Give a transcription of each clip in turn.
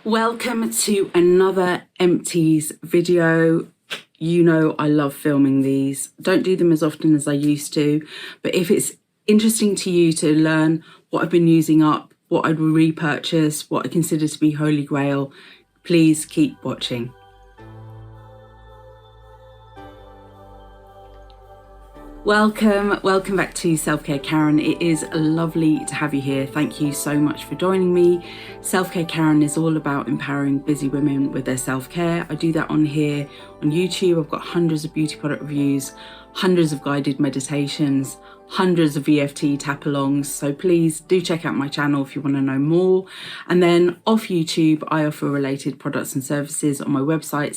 Welcome to another Empties video. You know I love filming these. Don't do them as often as I used to, but if it's interesting to you to learn what I've been using up, what I'd repurchase, what I consider to be holy grail, please keep watching. Welcome back to Selfcare Karen. It is lovely to have you here. Thank you so much for joining me. Selfcare Karen is all about empowering busy women with their self-care. I do that on here on YouTube. I've got hundreds of beauty product reviews, hundreds of guided meditations, hundreds of EFT tap-alongs, so please do check out my channel if you want to know more. And then off YouTube, I offer related products and services on my website,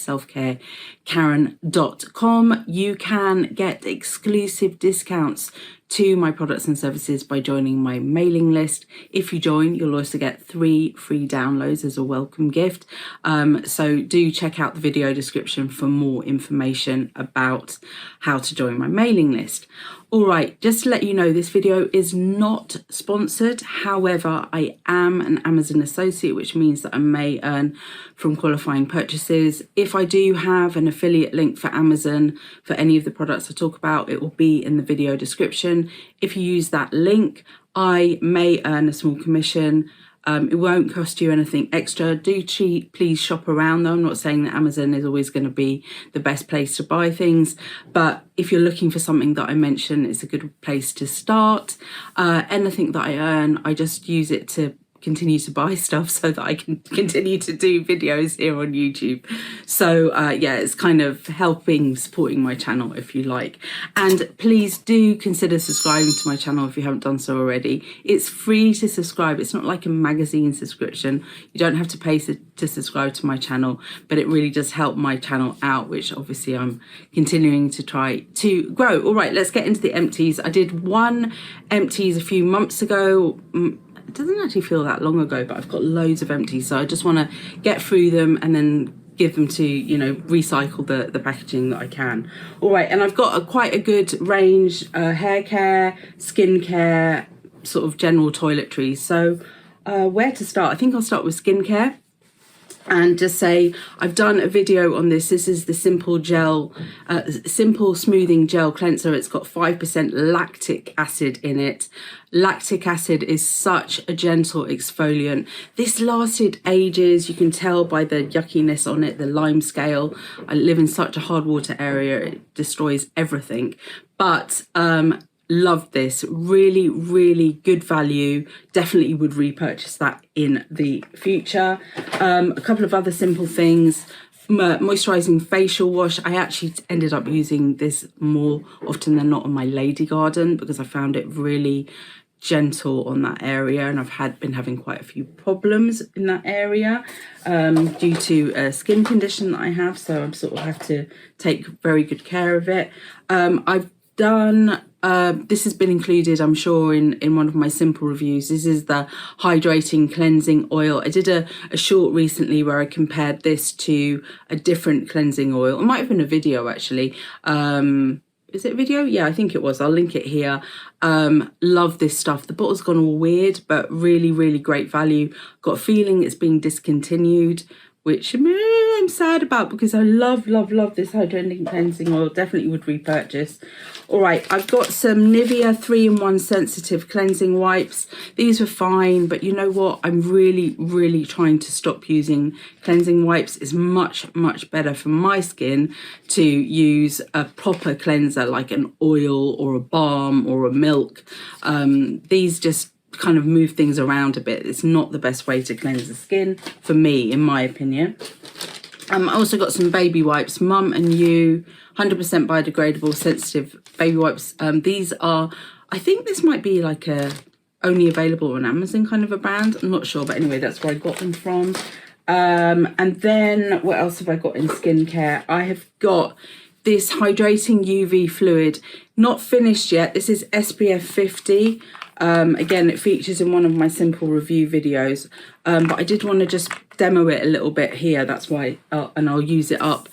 selfcarekaren.com. You can get exclusive discounts to my products and services by joining my mailing list. If you join, you'll also get 3 free downloads as a welcome gift. So do check out the video description for more information about how to join my mailing list. All right, just to let you know, this video is not sponsored. However, I am an Amazon associate, which means that I may earn from qualifying purchases. If I do have an affiliate link for Amazon for any of the products I talk about, it will be in the video description. If you use that link, I may earn a small commission. It won't cost you anything extra. Do please shop around though. I'm not saying that Amazon is always going to be the best place to buy things, but if you're looking for something that I mentioned, it's a good place to start. Anything that I earn, I just use it to continue to buy stuff so that I can continue to do videos here on YouTube. So yeah, it's kind of supporting my channel if you like. And please do consider subscribing to my channel if you haven't done so already. It's free to subscribe. It's not like a magazine subscription. You don't have to pay to subscribe to my channel, but it really does help my channel out, which obviously I'm continuing to try to grow. All right, let's get into the empties. I did one empties a few months ago. It doesn't actually feel that long ago, but I've got loads of empties, so I just want to get through them and then give them to, you know, recycle the packaging that I can. All right, and I've got quite a good range, hair care, skincare, sort of general toiletries. So where to start? I think I'll start with skincare. And just say, I've done a video on this. This is the Simple Smoothing Gel Cleanser. It's got 5% lactic acid in it. Lactic acid is such a gentle exfoliant. This lasted ages. You can tell by the yuckiness on it, the lime scale. I live in such a hard water area. It destroys everything. But loved this. Really good value. Definitely would repurchase that in the future. A couple of other simple things. Moisturizing facial wash. I actually ended up using this more often than not on my lady garden because I found it really gentle on that area, and I've been having quite a few problems in that area due to a skin condition that I have, so I sort of have to take very good care of it. I've done this has been included, I'm sure, in one of my simple reviews. This is the hydrating cleansing oil. I did a short recently where I compared this to a different cleansing oil. It might have been a video actually. Is it a video? Yeah, I think it was. I'll link it here. Love this stuff. The bottle's gone all weird, but really great value. Got a feeling it's being discontinued, which I'm sad about because I love this hydrating cleansing oil. Definitely would repurchase. All right, I've got some Nivea 3-in-1 sensitive cleansing wipes. These were fine, but you know what? I'm really trying to stop using cleansing wipes. It's much better for my skin to use a proper cleanser like an oil or a balm or a milk. These just kind of move things around a bit. It's not the best way to cleanse the skin for me, in my opinion. I also got some baby wipes, Mum and You 100% biodegradable sensitive baby wipes. These are, I think this might be like a only available on Amazon kind of a brand. I'm not sure, but anyway, that's where I got them from. And then what else have I got in skincare? I have got this hydrating UV fluid, not finished yet. This is SPF 50. Again, it features in one of my simple review videos, but I did want to just demo it a little bit here. That's why, and I'll use it up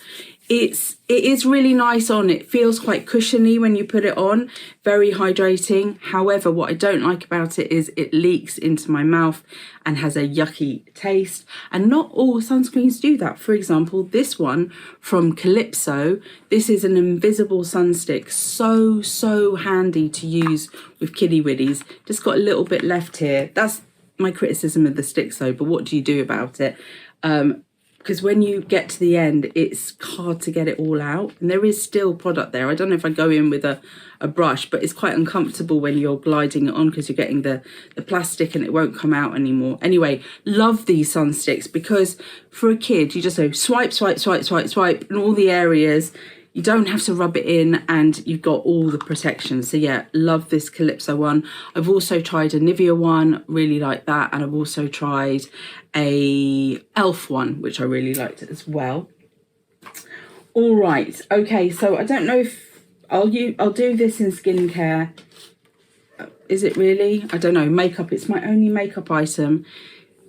it is really nice on. It feels quite cushiony when you put it on, very hydrating. However, what I don't like about it is it leaks into my mouth and has a yucky taste. And not all sunscreens do that. For example, this one from Calypso, this is an invisible sunstick. So handy to use with kiddie widdies. Just got a little bit left here. That's my criticism of the sticks though, but what do you do about it? Because when you get to the end, it's hard to get it all out. And there is still product there. I don't know if I go in with a brush, but it's quite uncomfortable when you're gliding it on because you're getting the plastic and it won't come out anymore. Anyway, love these sun sticks because for a kid, you just go swipe, swipe, swipe, swipe, swipe in all the areas. You don't have to rub it in and you've got all the protection. So yeah, love this Calypso one. I've also tried a Nivea one, really like that. And I've also tried a Elf one, which I really liked as well. All right, okay, so I don't know if I'll do this in skincare. Is it really? I don't know, makeup, it's my only makeup item.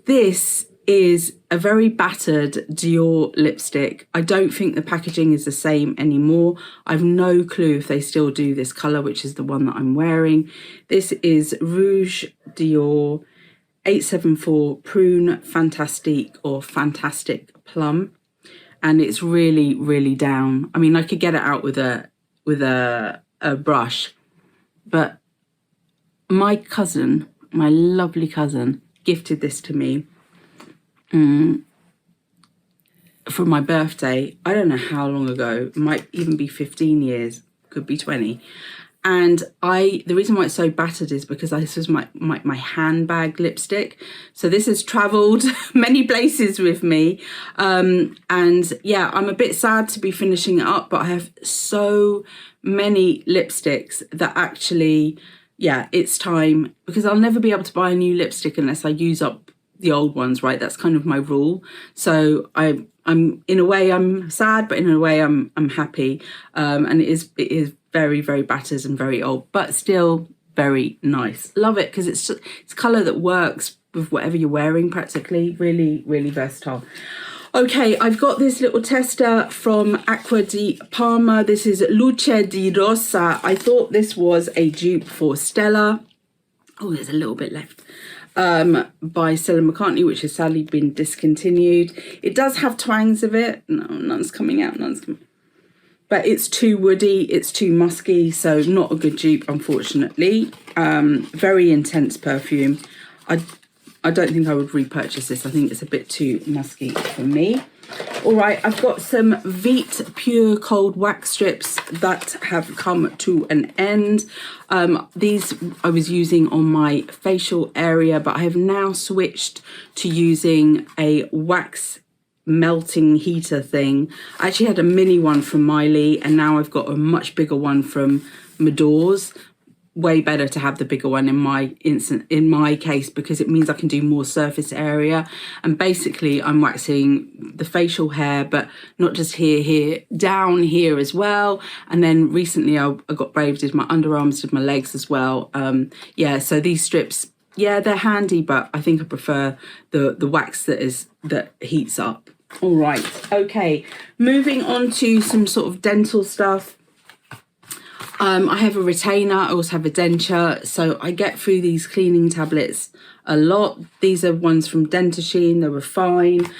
This is a very battered Dior lipstick. I don't think the packaging is the same anymore. I've no clue if they still do this colour, which is the one that I'm wearing. This is Rouge Dior 874 Prune Fantastique or Fantastic Plum. And it's really down. I mean, I could get it out with a brush, but my cousin, my lovely cousin, gifted this to me for my birthday. I don't know how long ago. It might even be 15 years, could be 20. And the reason why it's so battered is because this was my handbag lipstick. So this has traveled many places with me. And yeah, I'm a bit sad to be finishing it up, but I have so many lipsticks that actually, yeah, it's time, because I'll never be able to buy a new lipstick unless I use up the old ones, right? That's kind of my rule. So I'm in a way I'm sad, but in a way I'm happy. And it is very battered and very old, but still very nice. Love it because it's colour that works with whatever you're wearing practically. Really versatile. Okay, I've got this little tester from Acqua di Parma. This is Luce di Rosa. I thought this was a dupe for Stella. Oh, there's a little bit left. By Stella McCartney, which has sadly been discontinued. It does have twangs of it. No, none's coming out, but it's too woody, it's too musky, so not a good dupe, unfortunately. Very intense perfume. I don't think I would repurchase this. I think it's a bit too musky for me. All right, I've got some Veet Pure Cold Wax Strips that have come to an end. These I was using on my facial area, but I have now switched to using a wax melting heater thing. I actually had a mini one from Miley, and now I've got a much bigger one from Medore's. Way better to have the bigger one in my case, because it means I can do more surface area. And basically I'm waxing the facial hair, but not just here, down here as well. And then recently I got brave, did my underarms, did my legs as well. Yeah, so these strips, yeah, they're handy, but I think I prefer the wax that heats up. All right, okay, moving on to some sort of dental stuff. I have a retainer, I also have a denture, so I get through these cleaning tablets a lot. These are ones from Dentasheen, they were fine.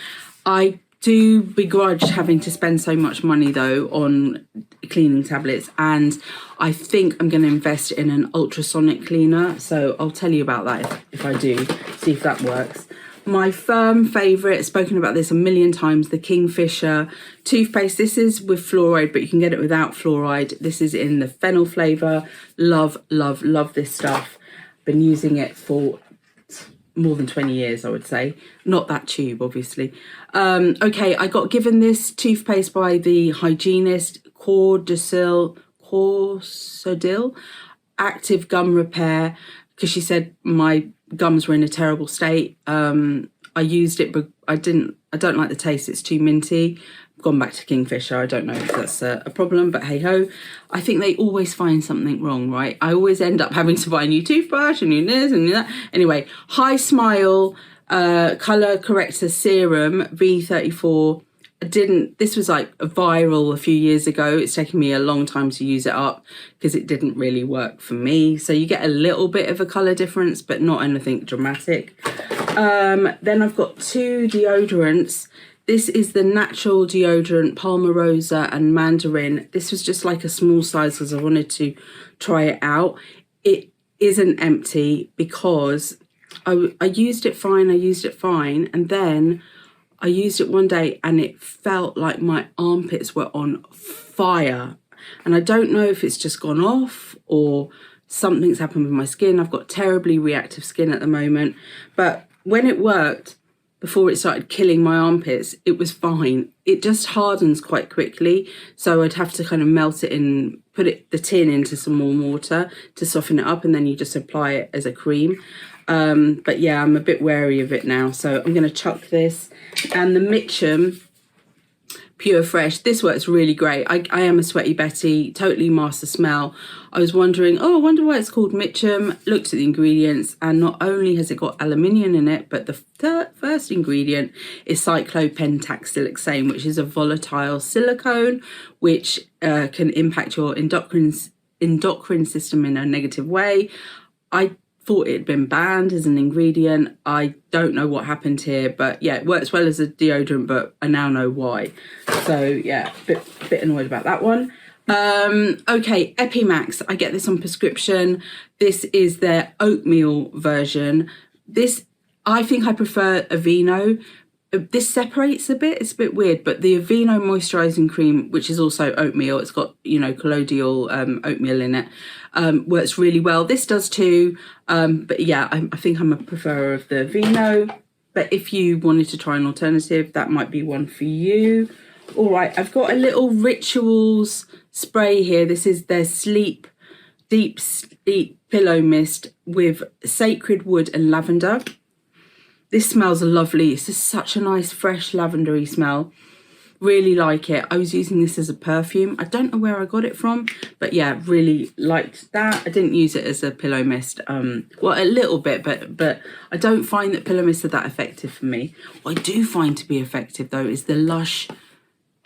I do begrudge having to spend so much money though on cleaning tablets, and I think I'm going to invest in an ultrasonic cleaner, so I'll tell you about that if I do, see if that works. My firm favourite, spoken about this a million times, the Kingfisher toothpaste. This is with fluoride, but you can get it without fluoride. This is in the fennel flavour. Love this stuff. Been using it for more than 20 years, I would say. Not that tube, obviously. Okay, I got given this toothpaste by the hygienist, Corsadil Active Gum Repair, because she said my gums were in a terrible state. I used it, but I don't like the taste. It's too minty. I've gone back to Kingfisher. I don't know if that's a problem, but hey ho. I think they always find something wrong, right? I always end up having to buy a new toothbrush and new this and new that. Anyway, High Smile Colour Corrector Serum V34 This was like viral a few years ago. It's taken me a long time to use it up because it didn't really work for me. So you get a little bit of a colour difference, but not anything dramatic. Then I've got 2 deodorants. This is the natural deodorant, Parma, Rosa and Mandarin. This was just like a small size because I wanted to try it out. It isn't empty because I used it fine, and then I used it one day and it felt like my armpits were on fire. And I don't know if it's just gone off or something's happened with my skin. I've got terribly reactive skin at the moment. But when it worked, before it started killing my armpits, it was fine. It just hardens quite quickly. So I'd have to kind of melt it in, put the tin into some warm water to soften it up, and then you just apply it as a cream. But yeah, I'm a bit wary of it now, so I'm going to chuck this. And the Mitchum Pure Fresh, this works really great. I am a sweaty Betty, totally master smell. I was wondering, I wonder why it's called Mitchum. Looked at the ingredients, and not only has it got aluminium in it, but the first ingredient is cyclopentaxyloxane, which is a volatile silicone, which can impact your endocrine system in a negative way. I thought it had been banned as an ingredient. I don't know what happened here, but yeah, it works well as a deodorant, but I now know why. So yeah, bit annoyed about that one. Okay, Epimax. I get this on prescription. This is their oatmeal version. I think I prefer Aveeno. This separates a bit, it's a bit weird, but the Aveeno moisturising cream, which is also oatmeal, it's got, colloidal oatmeal in it, works really well. This does too, but yeah, I think I'm a preferer of the Aveeno. But if you wanted to try an alternative, that might be one for you. All right, I've got a little Rituals spray here. This is their Deep Sleep Pillow Mist with sacred wood and lavender. This smells lovely. It's just such a nice, fresh, lavendery smell. Really like it. I was using this as a perfume. I don't know where I got it from, but yeah, really liked that. I didn't use it as a pillow mist. Well, a little bit, but I don't find that pillow mists are that effective for me. What I do find to be effective, though, is the Lush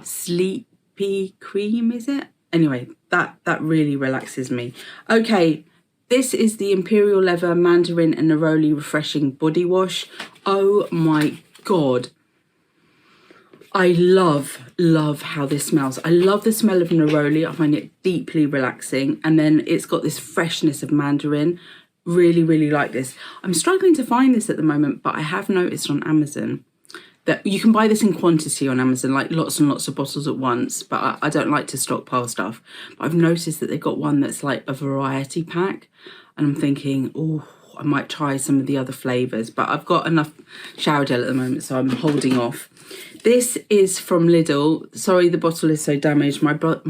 Sleepy Cream, is it? Anyway, that really relaxes me. Okay. This is the Imperial Leather Mandarin and Neroli Refreshing Body Wash. Oh my God. I love how this smells. I love the smell of neroli. I find it deeply relaxing. And then it's got this freshness of mandarin. Really, really like this. I'm struggling to find this at the moment, but I have noticed on Amazon that you can buy this in quantity on Amazon, like lots and lots of bottles at once, but I don't like to stockpile stuff. But I've noticed that they've got one that's like a variety pack, and I'm thinking, I might try some of the other flavours, but I've got enough shower gel at the moment, so I'm holding off. This is from Lidl. Sorry, the bottle is so damaged. My brother,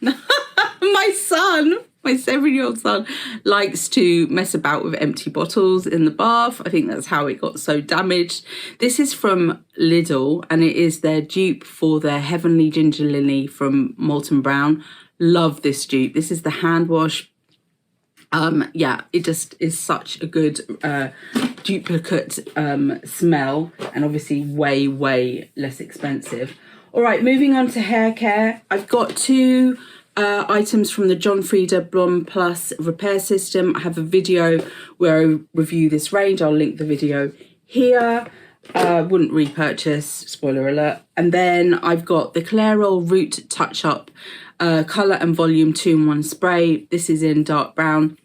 my son, my 7-year-old son likes to mess about with empty bottles in the bath. I think that's how it got so damaged. This is from Lidl, and it is their dupe for their Heavenly Gingerlily from Molton Brown. Love this dupe. This is the hand wash. Yeah, it just is such a good duplicate smell, and obviously way less expensive. All right, moving on to hair care. I've got 2 items from the John Frieda Blonde Plus repair system. I have a video where I review this range. I'll link the video here. Wouldn't repurchase, spoiler alert. And then I've got the Clairol Root Touch Up Colour and Volume 2-in-1 spray. This is in dark brown.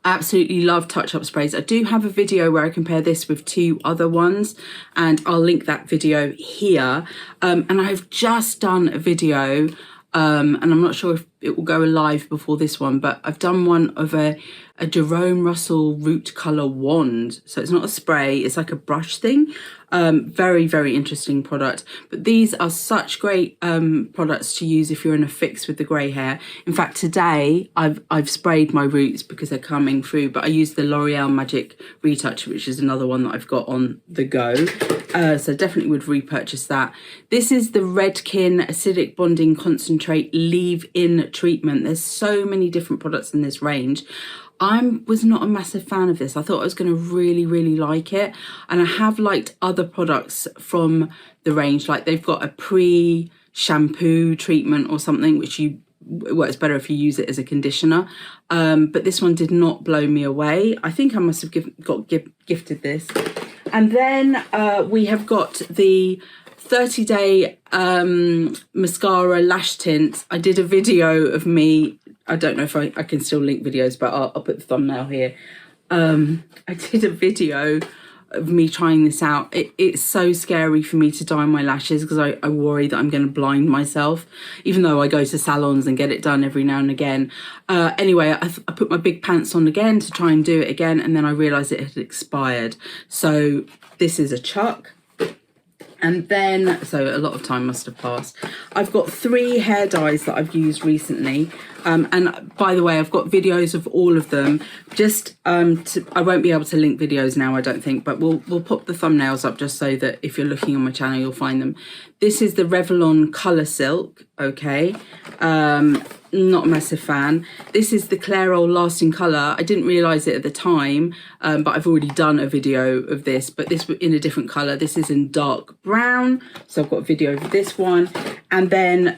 I absolutely love touch-up sprays. I do have a video where I compare this with 2 other ones, and I'll link that video here. And I've just done a video, and I'm not sure if it will go live before this one, but I've done one of a Jerome Russell Root Colour Wand. So it's not a spray, it's like a brush thing. Very interesting product. But these are such great products to use if you're in a fix with the grey hair. In fact, today I've sprayed my roots because they're coming through, but I used the L'Oreal Magic Retouch, which is another one that I've got on the go. So definitely would repurchase that. This is the Redken Acidic Bonding Concentrate Leave-In Treatment. There's so many different products in this range. I was not a massive fan of this. I thought I was going to really like it, and I have liked other products from the range, like they've got a pre-shampoo treatment or something, which works better if you use it as a conditioner, but this one did not blow me away. I think I must have got gifted this. And then we have got the 30-day mascara lash tint. I did a video of me, I don't know if I can still link videos, but I'll put the thumbnail here. I did a video of me trying this out. It's so scary for me to dye my lashes because I worry that I'm going to blind myself, even though I go to salons and get it done every now and again. Anyway, I put my big pants on again to try and do it again, and then I realised it had expired. So this is a chuck. And then, so a lot of time must have passed. I've got 3 hair dyes that I've used recently. And by the way, I've got videos of all of them. Just, I won't be able to link videos now, I don't think, but we'll pop the thumbnails up just so that if you're looking on my channel, you'll find them. This is the Revlon Colour Silk, okay. Not a massive fan. This is the Clairol Lasting Colour. I didn't realise it at the time, but I've already done a video of this, but this in a different colour. This is in dark brown, so I've got a video of this one. And then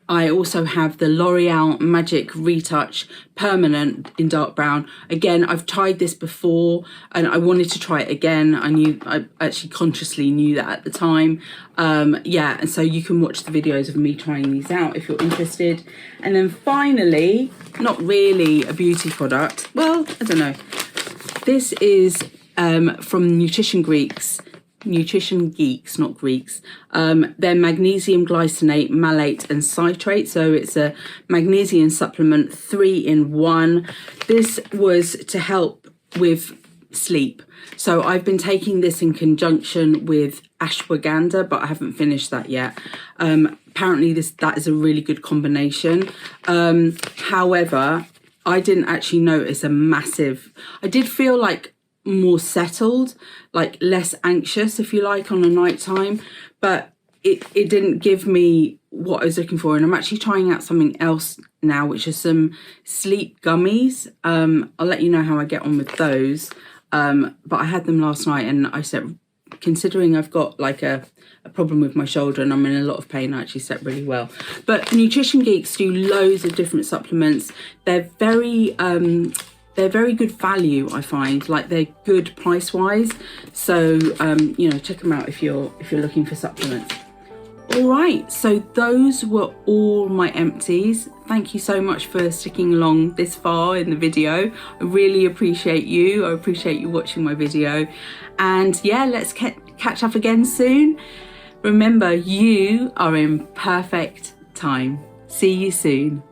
I also have the L'Oreal Magic Retouch Permanent in dark brown. Again, I've tried this before and I wanted to try it again. I actually consciously knew that at the time. Yeah, and so you can watch the videos of me trying these out if you're interested. And then finally, not really a beauty product. Well, I don't know. This is from Nutrition Geeks, not Greeks. They're magnesium glycinate, malate and citrate. So it's a magnesium supplement 3-in-1. This was to help with sleep. So I've been taking this in conjunction with ashwagandha, but I haven't finished that yet. Apparently that is a really good combination. However, I didn't actually notice I did feel like more settled, like less anxious, if you like, on a night time, but it didn't give me what I was looking for. And I'm actually trying out something else now, which is some sleep gummies. I'll let you know how I get on with those. But I had them last night and I said, considering I've got like a problem with my shoulder and I'm in a lot of pain, I actually slept really well. But Nutrition Geeks do loads of different supplements. They're very good value, I find. Like, they're good price wise, so you know, check them out if you're looking for supplements. All right, so those were all my empties. Thank you so much for sticking along this far in the video. I really appreciate you. I appreciate you watching my video, and yeah, let's catch up again soon. Remember, you are in perfect time. See you soon.